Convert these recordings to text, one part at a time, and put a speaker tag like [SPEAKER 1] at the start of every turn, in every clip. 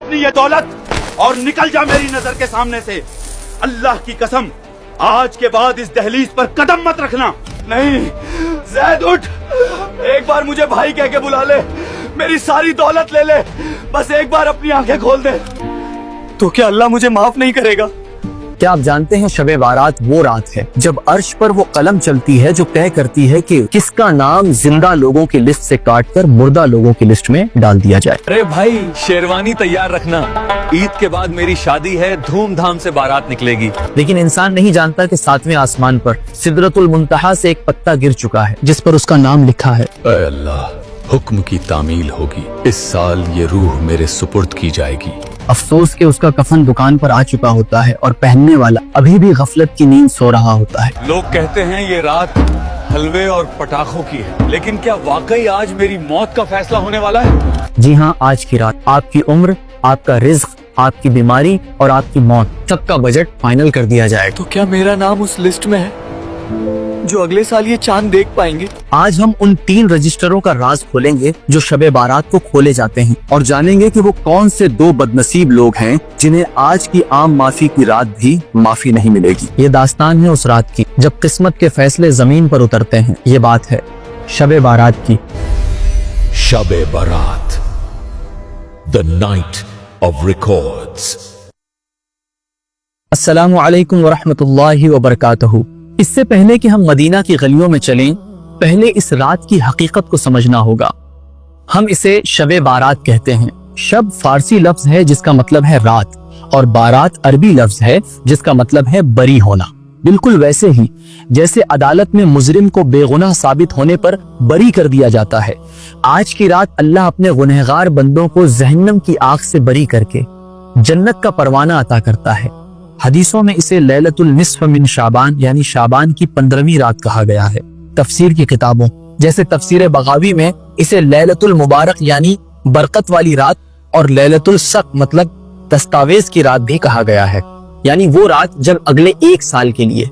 [SPEAKER 1] अपनी ये दौलत और निकल जा मेरी नजर के सामने से। अल्लाह की कसम, आज के बाद इस दहलीज पर कदम मत रखना। नहीं जैद, उठ, एक बार मुझे भाई कह के बुला ले, मेरी सारी दौलत ले ले, बस एक बार अपनी आंखें खोल दे। तो क्या अल्लाह मुझे माफ नहीं करेगा?
[SPEAKER 2] क्या आप जानते हैं शब बारात वो रात है जब अर्श पर वो कलम चलती है जो तय करती है कि किसका नाम जिंदा लोगों की लिस्ट से काटकर मुर्दा लोगों की लिस्ट में डाल दिया जाए।
[SPEAKER 3] अरे भाई, शेरवानी तैयार रखना, ईद के बाद मेरी शादी है, धूमधाम से बारात निकलेगी।
[SPEAKER 2] लेकिन इंसान नहीं जानता कि सातवें आसमान पर सिदरतुल मुंतहा से एक पत्ता गिर चुका है जिस पर उसका नाम लिखा है।
[SPEAKER 3] ऐ अल्लाह, हुक्म की तामील होगी, इस साल ये रूह मेरे सुपुर्द की जाएगी।
[SPEAKER 2] अफसोस कि उसका कफन दुकान पर आ चुका होता है और पहनने वाला अभी भी गफलत की नींद सो रहा होता है।
[SPEAKER 3] लोग कहते हैं ये रात हलवे और पटाखों की है, लेकिन क्या वाकई आज मेरी मौत का फैसला होने वाला है?
[SPEAKER 2] जी हाँ, आज की रात आपकी उम्र, आपका रिज्क, आपकी बीमारी और आपकी मौत सबका बजट फाइनल कर दिया जाएगा।
[SPEAKER 3] तो क्या मेरा नाम उस लिस्ट में है जो अगले साल ये चांद देख पाएंगे?
[SPEAKER 2] आज हम उन 3 रजिस्टरों का राज खोलेंगे जो शबे बारात को खोले जाते हैं और जानेंगे कि वो कौन से 2 बदनसीब लोग हैं जिन्हें आज की आम माफी की रात भी माफी नहीं मिलेगी। ये दास्तान है उस रात की जब किस्मत के फैसले जमीन पर उतरते हैं। ये बात है शबे बारात की।
[SPEAKER 4] शबे बारात, द नाइट ऑफ रिकॉर्ड्स।
[SPEAKER 2] अस्सलामु अलैकुम व रहमतुल्लाहि व बरकातहू। इससे पहले कि हम मदीना की गलियों में चलें, पहले इस रात की हकीकत को समझना होगा। हम इसे शबे बारात कहते हैं। शब फारसी लफ्ज है जिसका मतलब है रात, और बारात अरबी लफ्ज है जिसका मतलब है बरी होना। बिल्कुल वैसे ही जैसे अदालत में मुजरिम को बेगुनाह साबित होने पर बरी कर दिया जाता है, आज की रात अल्लाह अपने गुनहगार बंदों को जहन्नम की आग से बरी करके जन्नत का परवाना अता करता है। हदीसों में इसे लैलतुल निस्फ मिन शाबान यानी शाबान की 15वीं रात कहा गया है। तफसीर की किताबों जैसे तफसीर बगावी में इसे लैलतुल मुबारक यानी बरकत वाली रात और लैलतुल सक मतलब दस्तावेज की रात भी कहा गया है। यानी वो रात जब अगले 1 साल के लिए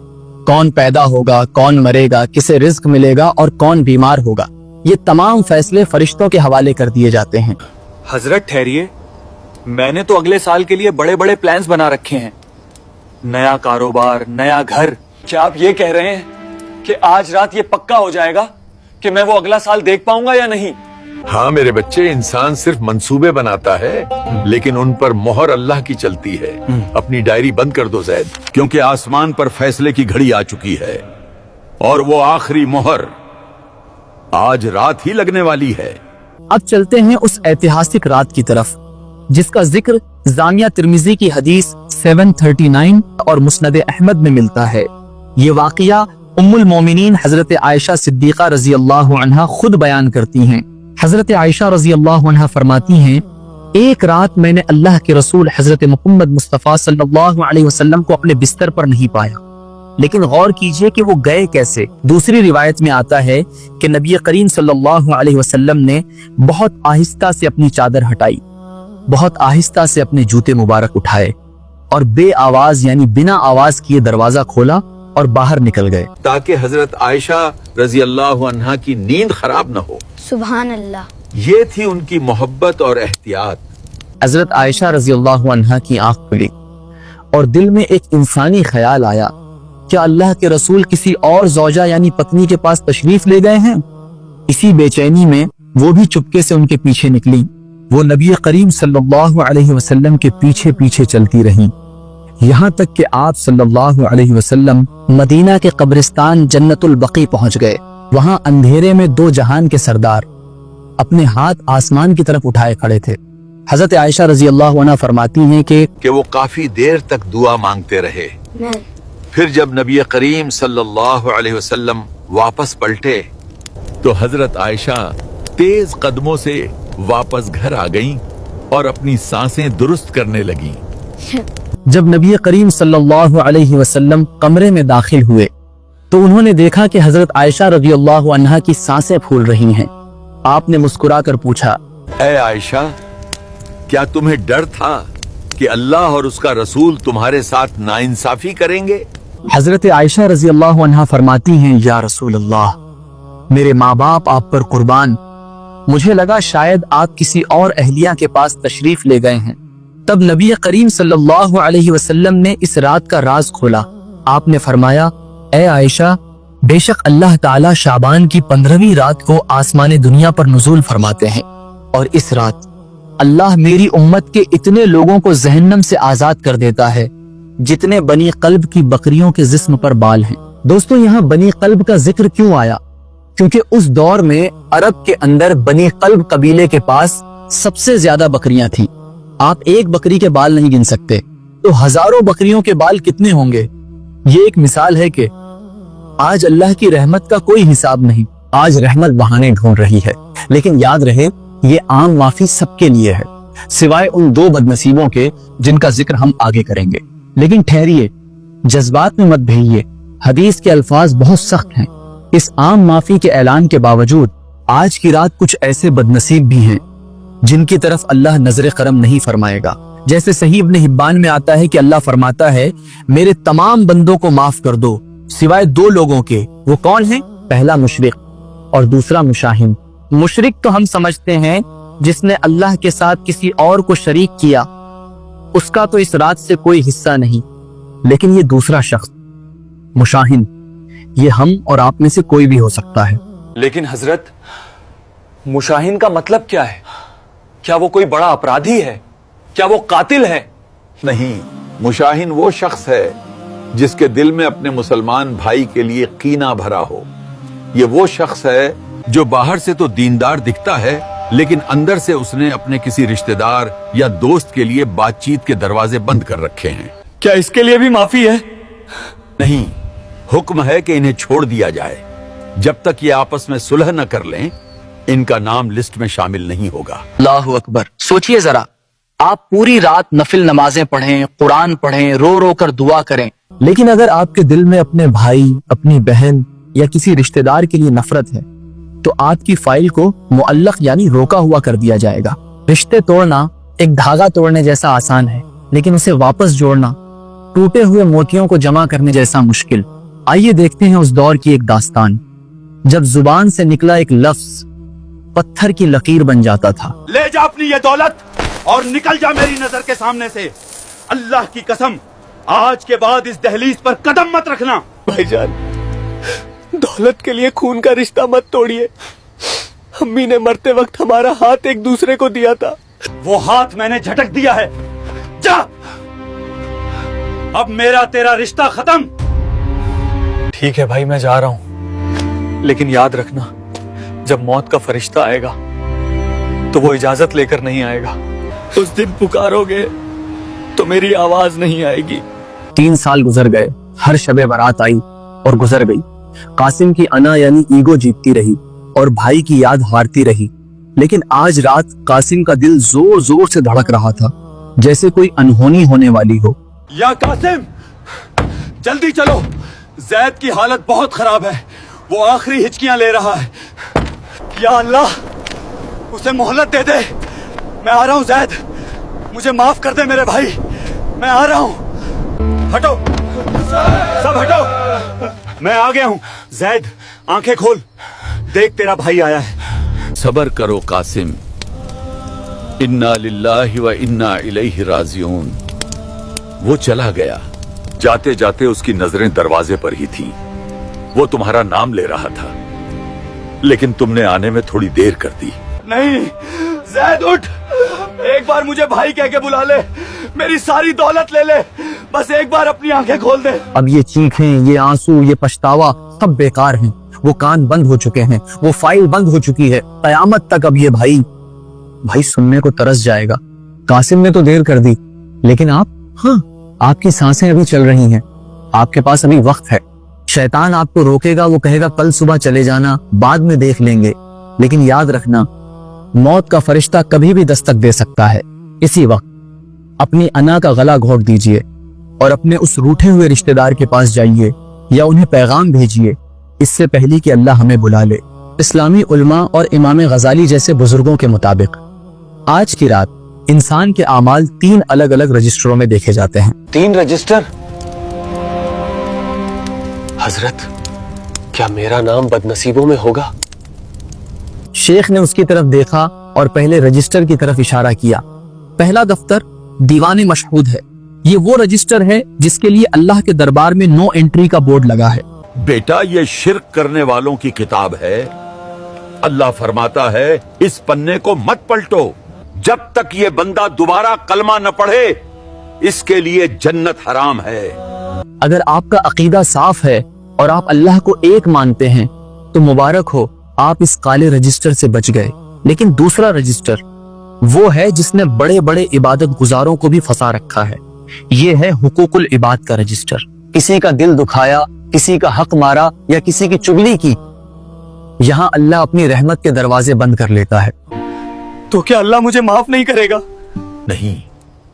[SPEAKER 2] कौन पैदा होगा, कौन मरेगा, किसे रिज्क मिलेगा और कौन बीमार होगा, ये तमाम फैसले फरिश्तों के हवाले कर दिए जाते हैं।
[SPEAKER 3] हजरत ठहरिए, मैंने तो अगले साल के लिए बड़े बड़े प्लान्स बना रखे हैं। नया कारोबार, नया घर। क्या आप ये कह रहे हैं कि आज रात ये पक्का हो जाएगा कि मैं वो अगला साल देख पाऊंगा या नहीं?
[SPEAKER 4] हाँ मेरे बच्चे, इंसान सिर्फ मंसूबे बनाता है लेकिन उन पर मोहर अल्लाह की चलती है। अपनी डायरी बंद कर दो जैद, क्योंकि आसमान पर फैसले की घड़ी आ चुकी है और वो आखिरी मोहर आज रात ही लगने वाली है।
[SPEAKER 2] अब चलते हैं उस ऐतिहासिक रात की तरफ जिसका जिक्र जामिया तिर्मिजी की हदीस 739 और मुस्नद अहमद में मिलता है। ये वाकया उम्मुल मोमिनीन हजरत आयशा सिद्दीका रजी अल्लाह अन्हा खुद बयान करती हैं। हजरत आयशा रजी अल्लाह अन्हा फरमाती हैं, एक रात मैंने अल्लाह के रसूल हजरत मुहम्मद मुस्तफ़ा सल्लल्लाहु अलैहि वसल्लम को अपने बिस्तर पर नहीं पाया, लेकिन गौर कीजिए कि वो गए कैसे। दूसरी रिवायत में आता है कि नबी करीम सल्लल्लाहु अलैहि वसल्लम ने बहुत आहिस्ता से अपनी चादर हटाई, बहुत आहिस्ता से अपने जूते मुबारक उठाए और बे आवाज यानी बिना आवाज किए दरवाजा खोला और बाहर निकल गए
[SPEAKER 4] ताकि हजरत आयशा रजी अल्लाह अन्हा की नींद खराब न हो।
[SPEAKER 5] सुभान अल्लाह।
[SPEAKER 4] ये थी उनकी मोहब्बत और एहतियात।
[SPEAKER 2] हजरत आयशा रजी अल्लाह अन्हा की आंख खुली और दिल में एक इंसानी ख्याल आया, क्या अल्लाह के रसूल किसी और जौजा यानी पत्नी के पास तशरीफ ले गए हैं? इसी बेचैनी में वो भी चुपके से उनके पीछे निकली। वो नबी करीम सल्लल्लाहु अलैहि वसल्लम के पीछे पीछे चलती रहीं, यहाँ तक कि आप सल्लल्लाहु अलैहि वसल्लम मदीना के कब्रिस्तान जन्नतुल बकी पहुंच गए। वहां अंधेरे में 2 जहान के सरदार अपने हाथ आसमान की तरफ उठाए खड़े थे। हजरत आयशा रजी अल्लाह अन्हा फरमाती हैं कि
[SPEAKER 4] वो काफी देर तक दुआ मांगते रहे। फिर जब नबी करीम सल्लल्लाहु अलैहि वसल्लम वापस पलटे तो हजरत आयशा तेज कदमों से वापस घर आ गईं और अपनी सांसें दुरुस्त करने लगीं।
[SPEAKER 2] जब नबी करीम सल्लल्लाहु अलैहि वसल्लम कमरे में दाखिल हुए तो उन्होंने देखा कि हजरत आयशा रजी अल्लाह अन्हा की सांसें फूल रही हैं। आपने मुस्कुराकर पूछा,
[SPEAKER 4] ऐ आयशा, क्या तुम्हें डर था कि अल्लाह और उसका रसूल तुम्हारे साथ नाइंसाफी करेंगे?
[SPEAKER 2] हजरत आयशा रजी अल्लाह अन्हा फरमाती हैं, या रसूल अल्लाह, मेरे माँ बाप आप पर कुर्बान, मुझे लगा शायद आप किसी और अहलिया के पास तशरीफ ले गए हैं, तब नबी करीम सल्लल्लाहु अलैहि वसल्लम ने इस रात का राज खोला। आपने फरमाया, ए आयशा, बेशक अल्लाह ताला शाबान की 15वीं रात को आसमान दुनिया पर नुज़ूल फरमाते हैं और इस रात अल्लाह मेरी उम्मत के इतने लोगों को जहन्नम से आजाद कर देता है जितने बनी कल्ब की बकरियों के जिस्म पर बाल हैं। दोस्तों, यहाँ बनी कल्ब का जिक्र क्यों आया? क्योंकि उस दौर में अरब के अंदर बनी कल्ब कबीले के पास सबसे ज्यादा बकरियां थीं। आप एक बकरी के बाल नहीं गिन सकते, तो हजारों बकरियों के बाल कितने होंगे? ये एक मिसाल है कि आज अल्लाह की रहमत का कोई हिसाब नहीं। आज रहमत बहाने ढूंढ रही है, लेकिन याद रहे ये आम माफी सबके लिए है, सिवाय उन 2 बदनसीबों के जिनका जिक्र हम आगे करेंगे। लेकिन ठहरिए, जज्बात में मत भइए, हदीस के अल्फाज बहुत सख्त हैं। इस आम माफी के ऐलान के बावजूद आज की रात कुछ ऐसे बदनसीब भी हैं जिनकी तरफ अल्लाह नजर करम नहीं फरमाएगा। जैसे सही इब्न हिब्बान में आता है कि अल्लाह फरमाता है, मेरे तमाम बंदों को माफ कर दो सिवाय 2 लोगों के। वो कौन है? पहला मुशरिक और दूसरा मुशाहिन। मुशरिक तो हम समझते हैं जिसने अल्लाह के साथ किसी और को शरीक किया, उसका तो इस रात से कोई हिस्सा नहीं। लेकिन ये दूसरा शख्स मुशाहिन, ये हम और आप में से कोई भी हो सकता है।
[SPEAKER 3] लेकिन हजरत, मुशाहिन का मतलब क्या है? क्या वो कोई बड़ा अपराधी है? क्या वो कातिल है?
[SPEAKER 4] नहीं, मुशाहिन वो शख्स है जिसके दिल में अपने मुसलमान भाई के लिए कीना भरा हो। ये वो शख्स है जो बाहर से तो दीनदार दिखता है, लेकिन अंदर से उसने अपने किसी रिश्तेदार या दोस्त के लिए बातचीत के दरवाजे बंद कर रखे हैं।
[SPEAKER 3] क्या इसके लिए भी माफी है?
[SPEAKER 4] नहीं, हुक्म है कि इन्हें छोड़ दिया जाए। जब तक ये आपस में सुलह न कर लें, इनका नाम लिस्ट में शामिल नहीं होगा।
[SPEAKER 2] अल्लाहु अकबर। सोचिए जरा, आप पूरी रात नफिल नमाजें पढ़ें, कुरान पढ़ें, रो रो कर दुआ करें, लेकिन अगर आपके दिल में अपने भाई, अपनी बहन या किसी रिश्तेदार के लिए नफरत है तो आपकी फाइल को मुअल्लक यानी रोका हुआ कर दिया जाएगा। रिश्ते तोड़ना एक धागा तोड़ने जैसा आसान है, लेकिन उसे वापस जोड़ना टूटे हुए मोतियों को जमा करने जैसा मुश्किल। आइए देखते हैं उस दौर की एक दास्तान जब जुबान से निकला एक लफ्ज पत्थर की लकीर बन जाता था।
[SPEAKER 1] ले जा अपनी ये दौलत और निकल जा मेरी नजर के सामने से। अल्लाह की कसम, आज के बाद इस दहलीज पर कदम मत रखना।
[SPEAKER 3] भाईजान, दौलत के लिए खून का रिश्ता मत तोड़िए। अम्मी ने मरते वक्त हमारा हाथ एक दूसरे को दिया था।
[SPEAKER 1] वो हाथ मैंने झटक दिया है। जा, अब मेरा तेरा रिश्ता खत्म।
[SPEAKER 3] ठीक है भाई, मैं जा रहा हूं, लेकिन याद रखना, जब मौत का फरिश्ता आएगा तो वो इजाजत लेकर नहीं आएगा। उस दिन पुकारोगे तो मेरी आवाज नहीं आएगी।
[SPEAKER 2] 3 साल गुजर गए, हर शबे बारात आई और गुजर गई। कासिम की अना यानी ईगो जीतती रही और भाई की याद हारती रही। लेकिन आज रात कासिम का दिल जोर जोर से धड़क रहा था, जैसे कोई अनहोनी होने वाली हो।
[SPEAKER 1] या कासिम, जल्दी चलो, जैद की हालत बहुत खराब है, वो आखिरी हिचकियां ले रहा है। या अल्लाह, उसे मोहलत दे दे। मैं आ रहा हूं जैद, मुझे माफ कर दे मेरे भाई, मैं आ रहा हूं। हटो, सब हटो, मैं आ गया हूं। जैद, आंखें खोल, देख तेरा भाई आया है।
[SPEAKER 4] सबर करो कासिम, इन्ना लिल्लाहि व इन्ना इलैहि राजिऊन। वो चला गया, जाते जाते उसकी नजरें दरवाजे पर ही थीं। वो तुम्हारा नाम ले रहा था, लेकिन तुमने आने में थोड़ी देर कर दी।
[SPEAKER 1] नहीं जैद, उठ, एक बार मुझे भाई कह के बुला ले, मेरी सारी दौलत ले ले, बस एक बार अपनी आंखें खोल दे।
[SPEAKER 2] अब ये चीखें, ये आंसू, ये पछतावा सब बेकार हैं। वो कान बंद हो चुके हैं, वो फाइल बंद हो चुकी है। कयामत तक अब ये भाई सुनने को तरस जाएगा। कासिम ने तो देर कर दी, लेकिन आप, हाँ, आपकी सांसें अभी चल रही हैं, आपके पास अभी वक्त है। शैतान आपको रोकेगा, वो कहेगा कल सुबह चले जाना, बाद में देख लेंगे। लेकिन याद रखना, मौत का फरिश्ता कभी भी दस्तक दे सकता है। इसी वक्त अपनी अना का गला घोट दीजिए और अपने उस रूठे हुए रिश्तेदार के पास जाइए या उन्हें पैगाम भेजिए, इससे पहले कि अल्लाह हमें बुला ले। इस्लामी उलमा और इमाम गजाली जैसे बुजुर्गों के मुताबिक आज की रात इंसान के आमाल 3 अलग अलग रजिस्टरों में देखे जाते हैं।
[SPEAKER 3] 3 रजिस्टर? हजरत, क्या मेरा नाम बदनसीबों में होगा?
[SPEAKER 2] शेख ने उसकी तरफ देखा और पहले रजिस्टर की तरफ इशारा किया। पहला दफ्तर दीवाने मशहूद है। ये वो रजिस्टर है जिसके लिए अल्लाह के दरबार में नो एंट्री का बोर्ड लगा है।
[SPEAKER 4] बेटा, ये शिर्क करने वालों की किताब है। अल्लाह फरमाता है इस पन्ने को मत पलटो जब तक ये बंदा दोबारा कलमा न पढ़े, इसके लिए जन्नत हराम है।
[SPEAKER 2] अगर आपका अकीदा साफ है और आप अल्लाह को एक मानते हैं तो मुबारक हो, आप इस काले रजिस्टर से बच गए। लेकिन दूसरा रजिस्टर वो है जिसने बड़े बड़े इबादत गुजारों को भी फंसा रखा है। ये है हुकूकुल इबाद का रजिस्टर। किसी का दिल दुखाया, किसी का हक मारा या किसी की चुगली की, यहाँ अल्लाह अपनी रहमत के दरवाजे बंद कर लेता है।
[SPEAKER 3] तो क्या अल्लाह मुझे माफ नहीं करेगा?
[SPEAKER 4] नहीं,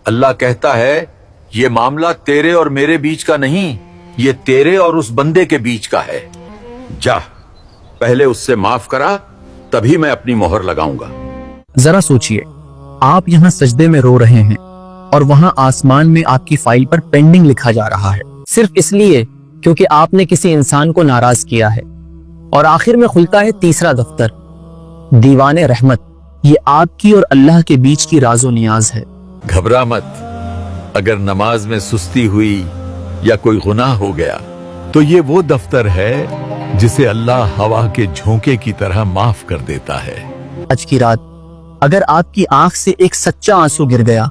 [SPEAKER 4] अल्लाह कहता है ये मामला तेरे और मेरे बीच का नहीं, ये तेरे और उस बंदे के बीच का है। जा, पहले उससे माफ करा, तभी मैं अपनी मोहर लगाऊंगा।
[SPEAKER 2] जरा सोचिए, आप यहाँ सजदे में रो रहे हैं और वहाँ आसमान में आपकी फाइल पर पेंडिंग लिखा जा रहा है, सिर्फ इसलिए क्योंकि आपने किसी इंसान को नाराज किया है। और आखिर में खुलता है तीसरा दफ्तर, दीवाने रहमत। ये आपकी और अल्लाह के बीच की राजो नियाज है।
[SPEAKER 4] घबरा मत, अगर नमाज में सुस्ती हुई या कोई गुनाह हो गया तो ये वो दफ्तर है जिसे अल्लाह हवा के झोंके की तरह माफ कर देता है।
[SPEAKER 2] आज की रात अगर आपकी आंख से एक सच्चा आंसू गिर गया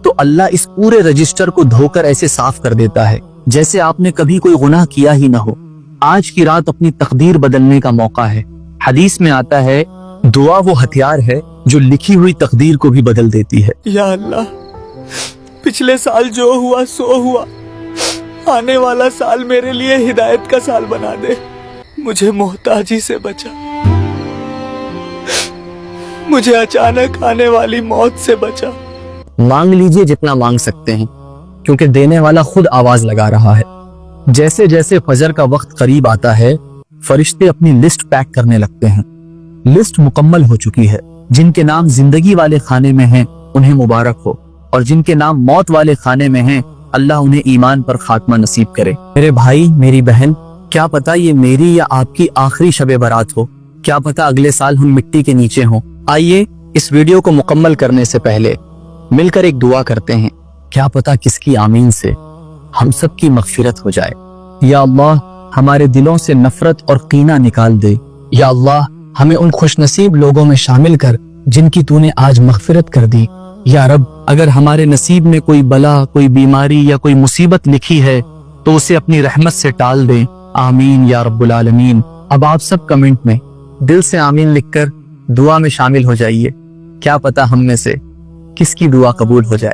[SPEAKER 2] तो अल्लाह इस पूरे रजिस्टर को धोकर ऐसे साफ कर देता है जैसे आपने कभी कोई गुनाह किया ही ना हो। आज की रात अपनी तकदीर बदलने का मौका है। हदीस में आता है दुआ वो हथियार है जो लिखी हुई तकदीर को भी बदल देती है।
[SPEAKER 3] या अल्लाह, पिछले साल जो हुआ सो हुआ, आने वाला साल मेरे लिए हिदायत का साल बना दे। मुझे मोहताजी से बचा, मुझे अचानक आने वाली मौत से बचा।
[SPEAKER 2] मांग लीजिए जितना मांग सकते हैं, क्योंकि देने वाला खुद आवाज लगा रहा है। जैसे जैसे फजर का वक्त करीब आता है, फरिश्ते अपनी लिस्ट पैक करने लगते हैं। लिस्ट मुकम्मल हो चुकी है। जिनके नाम जिंदगी वाले खाने में हैं, उन्हें मुबारक हो, और जिनके नाम मौत वाले खाने में हैं, अल्लाह उन्हें ईमान पर खात्मा नसीब करे। मेरे भाई, मेरी बहन, क्या पता ये मेरी या आपकी आखिरी शबे बारात हो। क्या पता अगले साल हम मिट्टी के नीचे हों। आइए इस वीडियो को मुकम्मल करने से पहले मिलकर एक दुआ करते हैं। क्या पता किसकी आमीन से हम सब की मगफिरत हो जाए। या अल्लाह, हमारे दिलों से नफरत और कीना निकाल दे। या अल्लाह, हमें उन खुशनसीब लोगों में शामिल कर जिनकी तूने आज मगफिरत कर दी। या रब, अगर हमारे नसीब में कोई बला, कोई बीमारी या कोई मुसीबत लिखी है तो उसे अपनी रहमत से टाल दे। आमीन या रब्बुल आलमीन। अब आप सब कमेंट में दिल से आमीन लिखकर दुआ में शामिल हो जाइए। क्या पता हम में से किसकी दुआ कबूल हो जाए।